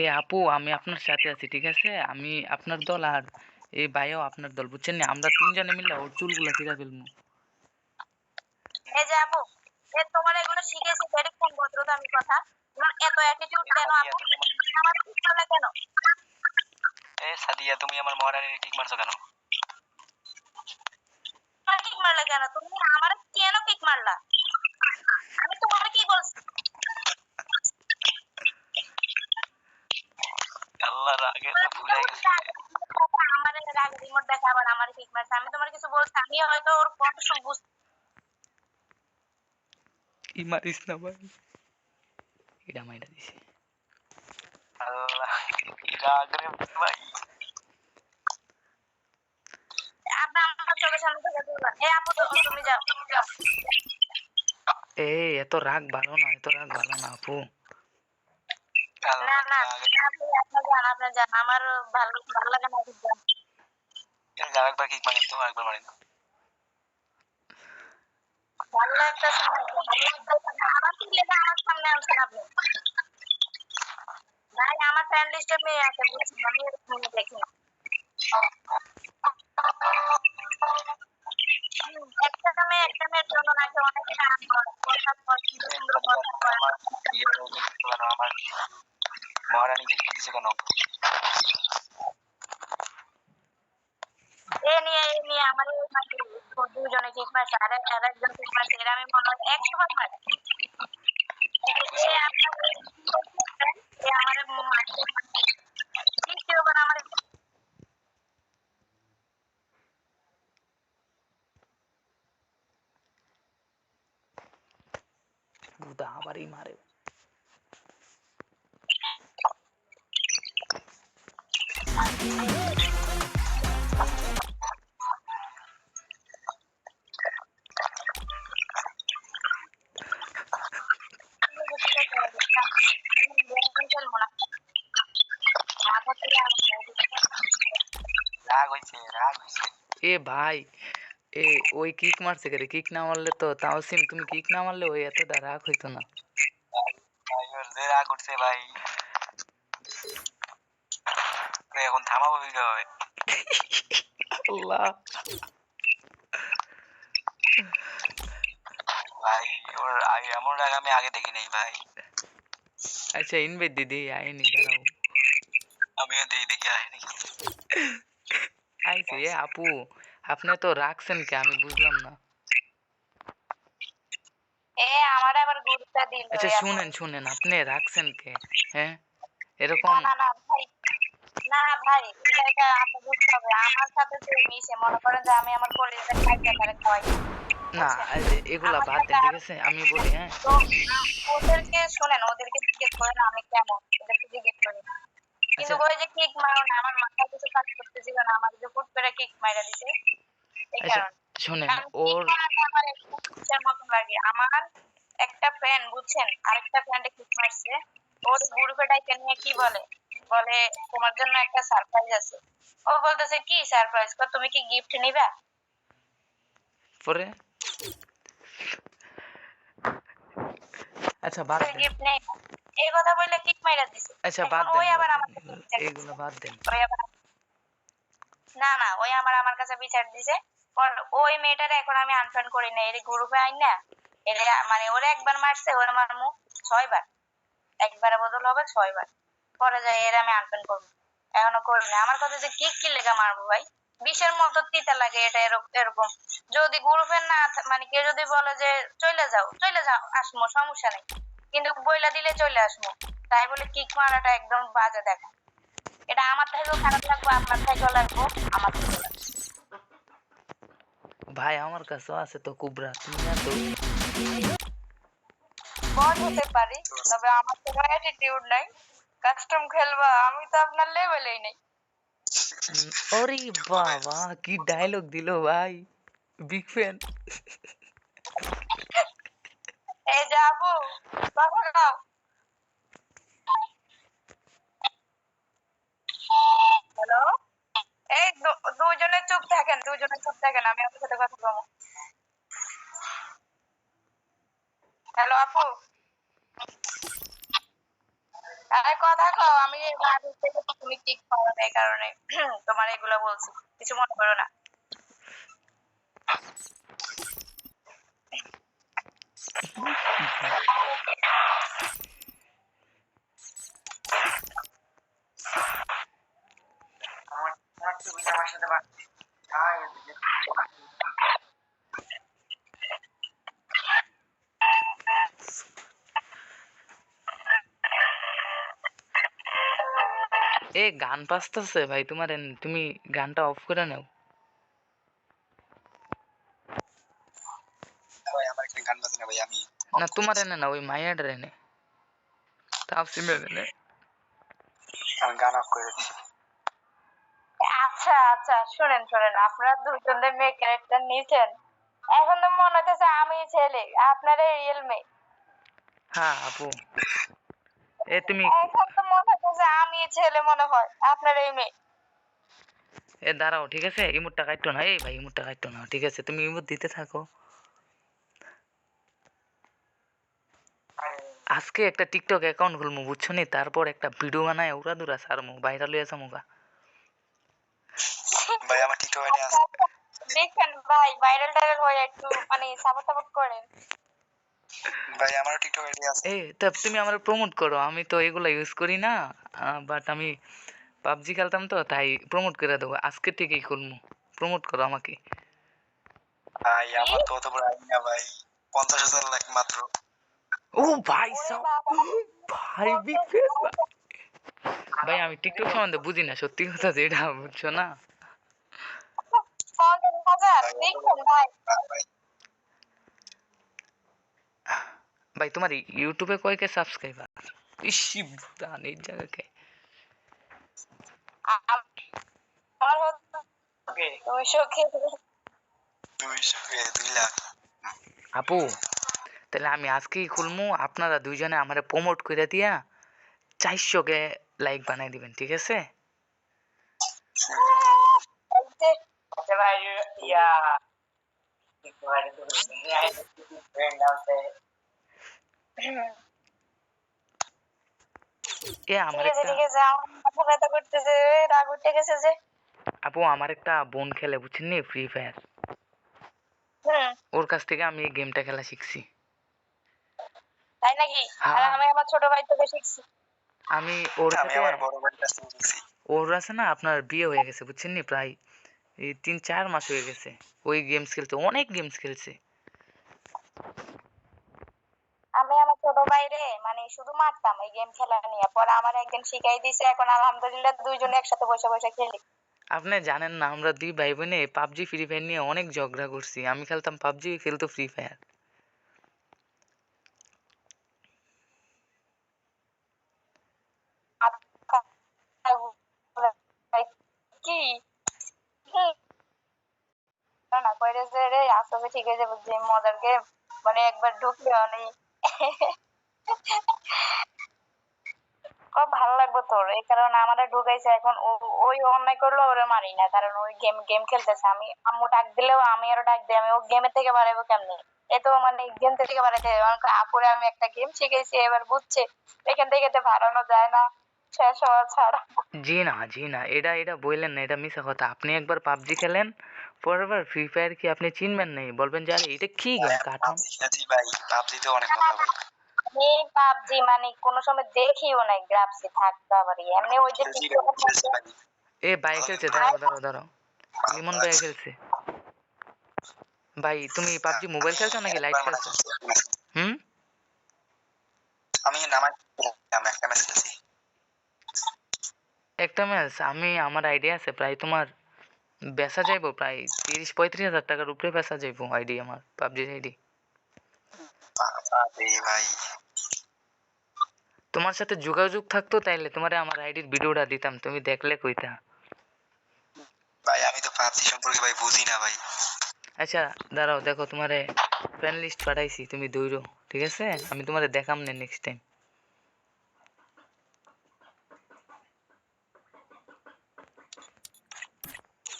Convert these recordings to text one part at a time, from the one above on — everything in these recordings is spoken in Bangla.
এ আপু আমি আপনার সাথে আছি, ঠিক আছে? আমি আপনার দল আর এই ভাইও আপনার দল, বুঝছেন না? আমরা তিনজনে মিলে ওর চুলগুলা ছিঁড়া ফেলবো। এই যে আপু, তোমার এগুলো শিখেছি এরকম ভদ্রতামি কথা, তোমার এত অ্যাটিটিউড কেন আপু? আমার ঠিক করলে কেন? সাদিয়া, তুমি আমার মহারানীর কিক মারছো কেন? কিক মারলে কেন? তুমি আমার কেন কিক মারলা? আমি তোমার কি বলছি? আল্লাহ, রাগে তো ভুলে গেছে। আমার রাগে রিমোট দেখে আবার আমার কিক মারছে। আমি তোমার কিছু বলছি? আমি হয়তো ওর কত সব বুঝতে। ই মারিস না ভাই, এটা মাইরা দিছে। আল্লাহ, রাগ রে ভাই। আপনি আমার চোখের সামনে থেকে দূর। এই আপু তুমি যাও। এত রাগ ভালো না, এত রাগ ভালো না আপু। না না, আপনার যান, আমার ভালো ভালো লাগে না। আরেকবার কিক মারেন তো, আরেকবার মারেন। ভালো লাগতেছে না। আমার কি লেগে আমার সামনে আনছেন আপনি? ভাই আমার ফ্রেন্ড লিস্টে মেয়ে আছে, বুঝছেন? আমি এরকম দেখি না। একটা মেয়ের জন্য নাকি অনেক সুন্দর কথা কয়। আমার মহারানীকে কি দিছে কেন? এ নিয়ে আমার দুজনে ঠিক মারছে, আর একজন ঠিক মারছে। এরা আমি মনে হয় 100 বার মারে। আমার দ্বিতীয়বার আমার বুদা আবারই মারে। রাগ হয়েছে, রাগ হয়েছে। এ ভাই, ওই কিক মারছে কে রে? কিক না মারলে তো তাও সিম, তুমি কিক না মারলে ওই এতটা রাগ হইতো না। ভাই ওর যে রাগ উঠছে ভাই, এখন থামাবো কিভাবে? আল্লাহ ভাই ওর এমন রাগ আমি আগে দেখি নাই ভাই। আচ্ছা ইনভাইট দিদি আইনি, দাঁড়াও। আমিও দেখি আয়নি। আইছে। আপু আপনি তো রাখছেন কে, আমি বুঝলাম না। আমার আবার গুরুত্ব দিল। আচ্ছা শুনেন আপনি রাখছেন কে? হ্যাঁ এরকম না ভাই, না ভাই, এটা আপনি বুঝতে হবে। আমার সাথে যে মিশে, মনে করেন যে আমি আমার কলিগদের খাইতে পারে খাওয়াই, না, বুঝছেন? এগুলা আমার বাদ সাথে দেন, ঠিক আর আছে? আমি বলি, হ্যাঁ তো ওদেরকে শোনেন, ওদেরকে জিজ্ঞেস করেন আমি কেমন, ওদেরকে জিজ্ঞেস করেন। কিন্তু আচ্ছা ওই যে কিক মারো না, আমার মাথায় কিছু কাজ করতেছিল না, আমার যে ফুট করে কিক মাইরা দিছে এই আচ্ছা কারণে। শোনেন কারণ কিক ওর মারাটা আমার একটু ইচ্ছার মতন লাগে। আমার একটা ফ্রেন্ড, বুঝছেন, আরেকটা ফ্রেন্ডে কিক মারছে। ওর গ্রুপে ডাইকা নিয়ে কি বলে, বলে তোমার জন্য একটা সারপ্রাইজ আছে। ও বলতেছে কি সারপ্রাইজ? তুমি কি গিফট নিবা? পরে আচ্ছা বাদ দেন, গিফট নেই না, এই কথা বললে কিক মাইরা দিছে। আচ্ছা এখন বাদ ওই দেন, আবার আমার কাছে বিচার দিছে। এগুলো বাদ দেন। ওই আবার না ওই আমার কাছে বিচার দিছে। ওই মেয়েটারে এখন আমি আনফ্রেন্ড করি না, এর গ্রুপে আইন না। এর মানে ওরে একবার মারছে, ওর মারমু 6 বার। একবারে বদল হবে 6 বার। পরে যাই এর আমি আনফ্রেন্ড করবো। এখনো করি না। আমার কথা যে কি লেগা মারবো ভাই? বিষের মতো তিতা লাগে এটা, এরকম। যদি গ্রুপে না মানে কেউ যদি বলে যে চলে যাও আসমো, সমস্যা নেই, কিন্তু বইলা দিলে চলে আসমো, তাই বলে কিক মারাটা একদম বাজে দেখা। এটা আমার থেকেও খারাপ লাগবে, আপনার থেকেও লাগবো, আমার থেকেও লাগবে। ভাই আমার কাছেও আছে তো কুবরা, তুমি না তো। বড় হতে পারি, তবে আমার তো অ্যাটিটিউড নাই। কাস্টম খেলবা, আমি তো আপনার লেভেলেই নেই। ওরে বাবা, কি ডায়লগ দিল ভাই, বিগ ফ্যান। এই যে আপু, কথা দাও। হ্যালো, এই দুজনে চুপ থাকেন, আমি আপনার সাথে কথা বলবো। হ্যালো আপু, আরে কথা কও, আমি রাগ হচ্ছে তুমি ঠিক করো না, এই কারণে তোমার এগুলা বলছি, কিছু মনে করো না। আমার ছবিটা আমার সাথে বাড়ছে এ গান বাজতেছে ভাই তোমার তুমি গানটা অফ করে নাও। ভাই আমার একটা গান বাজে না ভাই আমি না তোমার এনে না, ওই মায়াটার এনে, তাফসিমের এনে। আমি গান অফ করে দিচ্ছি আচ্ছা আচ্ছা, শুনেন শুনেন, আপনারা দুজনে মেয়ে ক্যারেক্টার নিয়েছেন, এখন তো মনে হচ্ছে আমি ছেলে, আপনারা রিয়েল মেয়ে। হ্যাঁ আপু, এ তুমি এখন তো মনে হচ্ছে আমি ছেলে মনে হয়, আপনারা এই মেয়ে। এ দাঁড়াও, ঠিক আছে, ইমোটটা কাটতো না, এই ভাই ইমোটটা কাটতো না, ঠিক আছে, তুমি ইমোট দিতে থাকো। আজকে একটা টিকটক অ্যাকাউন্ট খুলবো বুঝছো নি, তারপর একটা ভিডিও বানায় উড়া দুরা সারমু, ভাইরাল হয়ে যাবো গা। ভাই আমার টিকটক আইডি আছে দেখেন ভাই, ভাইরাল টাইরাল হয়ে একটু মানে সাপোর্ট টাপোর্ট করেন। ভাই আমারও টিকটক আইডি আছে এ তা তুমি আমার প্রমোট করো, আমি তো এগুলো ইউজ করি না, বাট আমি পাবজি খেলতাম তো, তাই প্রমোট করে দেবো, আজকে থেকেই খুলবো, প্রমোট করো আমাকে। ভাই আমার তো অত বড় আইডি না ভাই 50,000 লাইক মাত্র ও ভাই ওরে সাব, বাবা, ভাই বিগ ফেস ভাই, আমি টিকটক সম্বন্ধে বুঝি না, সত্যি কথা যেটা, বুঝছো না। 50,000 ভাই অত দেখুন বড় ভাই। না ভাই ভাই তোমার ইউটিউবে কয়কে সাবস্ক্রাইবার? ইসি দান এই জায়গাকে। আমার হচ্ছে ওকে 2 লাখ আপু তাহলে আমি আজকেই খুলমু, আপনারা দুইজনে আমারে প্রমোট করে দিয়া 400কে লাইক বানাই দিবেন, ঠিক আছে? আচ্ছা ভাই, ইয়া এ আমার ঠিক আছে একটা ঠিক আছে, আমার মাথা ব্যথা করতেছে, রাগ উঠে গেছে যে। আপু, আমার একটা বোন খেলে বুঝছেন নি ফ্রি ফায়ার, হুম, ওর কাছ থেকে আমি এই গেমটা খেলা শিখছি। তাই নাকি? আর হ্যাঁ, আমি আমার ছোট ভাই থেকে শিখছি। আমি ওর আমি সাথে, আমার বড় ভাইয়ের কাছ থেকে শিখছি ওর আছে না আপনার বিয়ে হয়ে গেছে বুঝছেন নি, প্রায় এই 3-4 মাস হয়ে গেছে, ওই গেমস খেলতে, অনেক গেমস খেলছে। আমি আমার ছোট ভাইরে মানে শুধু মারতাম এই গেম খেলা নিয়ে, পরে আমার একদিন শিখাই দিছে, এখন আলহামদুলিল্লাহ দুইজনে একসাথে বসে বসে খেলি। আপনি জানেন না, আমরা দুই ভাই বোনে পাবজি ফ্রি ফায়ার নিয়ে অনেক ঝগড়া করছি, আমি খেলতাম পাবজি, খেলতো ফ্রি ফায়ার। কি না কইরে যে রে আসলে ঠিক আছে, বুঝছি মজার গেম, মানে একবার ঢুকলে মানে খুব ভালো লাগবে তোর, এই কারণে আমাদের ঢুকাইছে। এখন ওই অন্যায় করলো ওরে মারি না, কারণ ওই গেম গেম খেলতেছে, আমি আম্মু ডাক দিলেও আমি আরো ডাক দিই, আমি ও গেমের থেকে বাড়াবো কেমনি, এ তো মানে গেম থেকে বাড়াইতে আপুরে আমি একটা গেম শিখেছি, এবার বুঝছে এখান থেকে তো বাড়ানো যায় না, শেষ হওয়া ছাড়া। জি না জি না, এটা এটা বললেন না, এটা মিশা কথা, আপনি একবার পাবজি খেলেন, পরের বার ফ্রি ফায়ার কি আপনি চিনবেন না, বলবেন যে আরে এটা কি গেম কার্টুন। পাবজি খেলেছি ভাই পাবজিতে অনেক মজা ভাই আমি পাবজি মানে কোনো সময় দেখিও নাই, গ্রাফসি থাকতো আবার এমনি ওই যে খেলছি টিকটকে খেলছি ভাই এ ভাই ভালো খেলছে, কিন্তু দাঁড়াও দাঁড়াও দাঁড়াও, লিমন ভাই আচ্ছা খেলছে। ভাই তুমি পাবজি মোবাইল খেলছো নাকি লাইট একবার মনে খেলছো? খেলছি হুম, আমি নামাজ খেললাম একটা ম্যাচ খেলছি একটা ম্যাচ আমি, আমার আইডিয়া আছে প্রায় তোমার বেচা যাইবো প্রায় 30-35 হাজার টাকার উপরে বেচা যাইবো আইডি, আমার পাবজি আইডি। আরে ভাই তোমার সাথে যোগাযোগ থাকতো তাইলে তোমারে আমার আইডির ভিডিওটা দিতাম, তুমি দেখলে কইতা। ভাই আমি তো পাবজি সম্পর্কে ভাই বুঝি না ভাই আচ্ছা দাঁড়াও, দেখো তোমারে ফ্রেন্ড লিস্ট পাঠাইছি, তুমি দৌড়ো, ঠিক আছে, আমি তোমারে দেখাম না নেক্সট টাইম।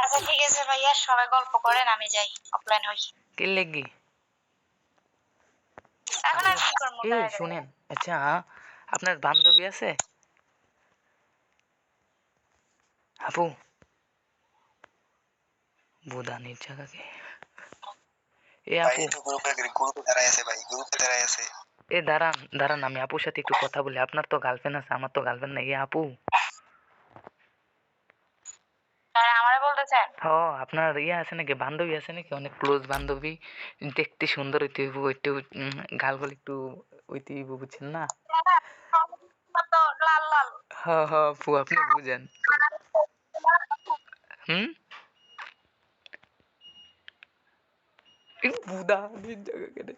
আচ্ছা ঠিক আছে ভাইয়া, সবাই গল্প করেন, আমি যাই, অফলাইন হই। কে লেগি? এখন আর কি করবো এ শুনেন, আচ্ছা আপনার বান্ধবী আছে? আপু বুদানির জায়গাকে এ ভাই আপু তো গ্রুপে দাঁড়ায় আছে ভাই, গ্রুপে দাঁড়ায় আছে। এ দাঁড়ান দাঁড়ান, আমি আপুর সাথে একটু কথা বলি। আপনার তো গার্লফ্রেন্ড আছে, আমার তো গার্লফ্রেন্ড নাই। এ আপু আর আমারে বলতেছেন? হ, আপনার ইয়ে আছে নাকি, বান্ধবী আছে নাকি, অনেক ক্লোজ বান্ধবী, দেখতে সুন্দর হইতে হইব, একটু গালগুলো একটু হইতে হইব, বুঝছেন না? তো লাল লাল। হ হ আপু, আপনি বুঝেন। হুম, এই বুদানির জায়গাকে রে।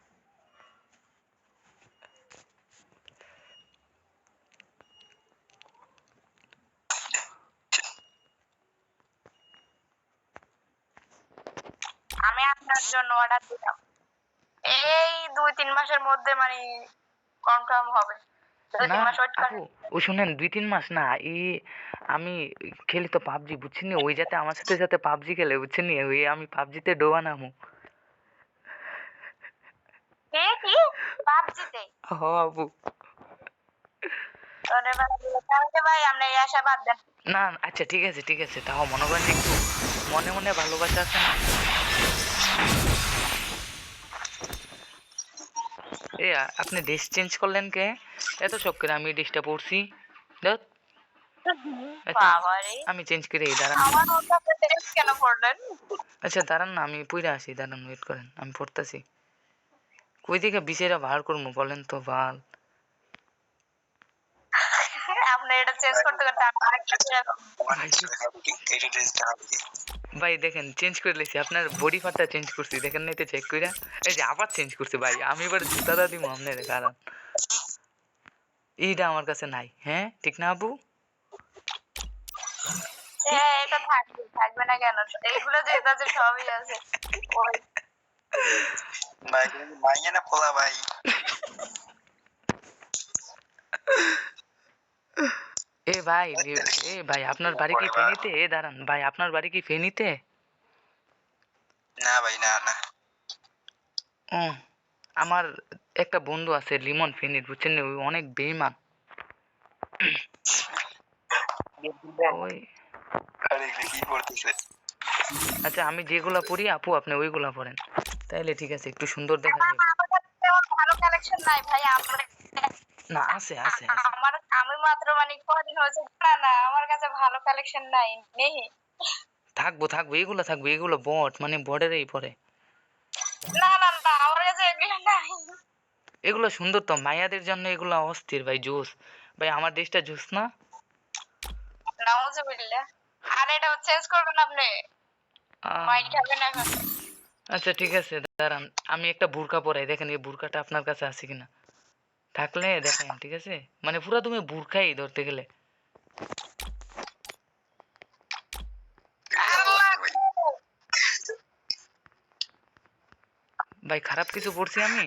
আমি আপনার জন্য অর্ডার দিলাম, এই 2-3 মাসের মধ্যে মানে কনফার্ম হবে। না 2-3 মাস ওয়েট আপু, করেন। ও শুনেন, 2-3 মাস না, এই আমি খেলি তো পাবজি, বুঝছেন নি? ওই যাতে আমার সাথে যাতে পাবজি খেলে, বুঝছেন নি? ওই আমি পাবজিতে ডোবা নামু। কি কি? পাবজিতে? হ আপু। ওরে ভাই, তাহলে ভাই আপনি এই আশা বাদ দেন। না আচ্ছা ঠিক আছে ঠিক আছে, তাও মনে করেন যে একটু মনে মনে ভালোবাসা আছে না? এ আপনি ড্রেস চেঞ্জ করলেন কে? এত শখ করে আমি ড্রেসটা পরছি। ধুৎ, আচ্ছা বাবারে, আমি চেঞ্জ করে দাঁড়ান। আমার মতো আপনি ড্রেস কেন পরলেন? আচ্ছা দাঁড়ান না, আমি পইরা আসি, দাঁড়ান, ওয়েট করেন, আমি পড়তেছি। কই থেকে বিছেরা বার করবো বলেন তো ভাল? আপনি এটা চেঞ্জ করতে করতে আমি আরেকটা ছেড়ে দেবো। তোমার ভাই ড্রেসটা দেখাবো কি? এইটা ড্রেসটা হবে কি? ভাই দেখেন, চেঞ্জ করে লেছি, আপনার বডি পার্টটা চেঞ্জ করছি, দেখেন নাই তো চেক কইরা? এই যে আবার চেঞ্জ করছি ভাই, আমি এবার জুতাটা দিব আপনার, কারণ এইটা আমার কাছে নাই। হ্যাঁ ঠিক না আপু? হ্যাঁ, এটা থাকবে, থাকবে না কেন? এইগুলো যেটা আছে সবই আছে। ওই ভাই তুমি কি মাইয়া না পোলা ভাই? এ ভাই তাহলে এ ভাই, আপনার বাড়ি কি পরে বা ফেনীতে? এ দাঁড়ান ভাই, আপনার বাড়ি কি ফেনীতে? না ভাই, না না। ও, আমার একটা বন্ধু আছে লিমন, ফেনীর, বুঝছেন নি? ওই অনেক বেইমান। ওই আরে এগুলো কি করতেছে? আচ্ছা, আমি যেগুলা পরি আপু আপনি ওইগুলা পরেন, তাইলে ঠিক আছে, একটু সুন্দর দেখা যাবে। আমার কাছে তেমন ভালো কালেকশন নাই ভাই। আমার না আছে আছে আছে। আমার আমি মাত্র মানে কদিন হয়েছে, না না, আমার কাছে ভালো কালেকশন নাই, নেই। থাকবো থাকবো, এগুলো থাকবো, এগুলো বট, মানে বর্ডারেই পরে। না না না, আমার কাছে এগুলো নাই। এগুলো সুন্দর তো, মায়াদের জন্য এগুলো অস্থির ভাই, জোস। ভাই আমার ড্রেসটা জোস না? নাউজুবিল্লাহ। আর এটা চেঞ্জ করবেন আপনি, মাইর আহ, খাবেন এখন। আচ্ছা ঠিক আছে দাঁড়ান, আমি একটা বুরকা পরাই, দেখেন এই বুরকাটা আপনার কাছে আছে কিনা, থাকলে দেখেন, ঠিক আছে? মানে পুরা তুমি বুরকাই ধরতে গেলে। এগুলো আল্লাহ পড়তে ভাই। গো। ভাই খারাপ কিছু পড়ছি আমি?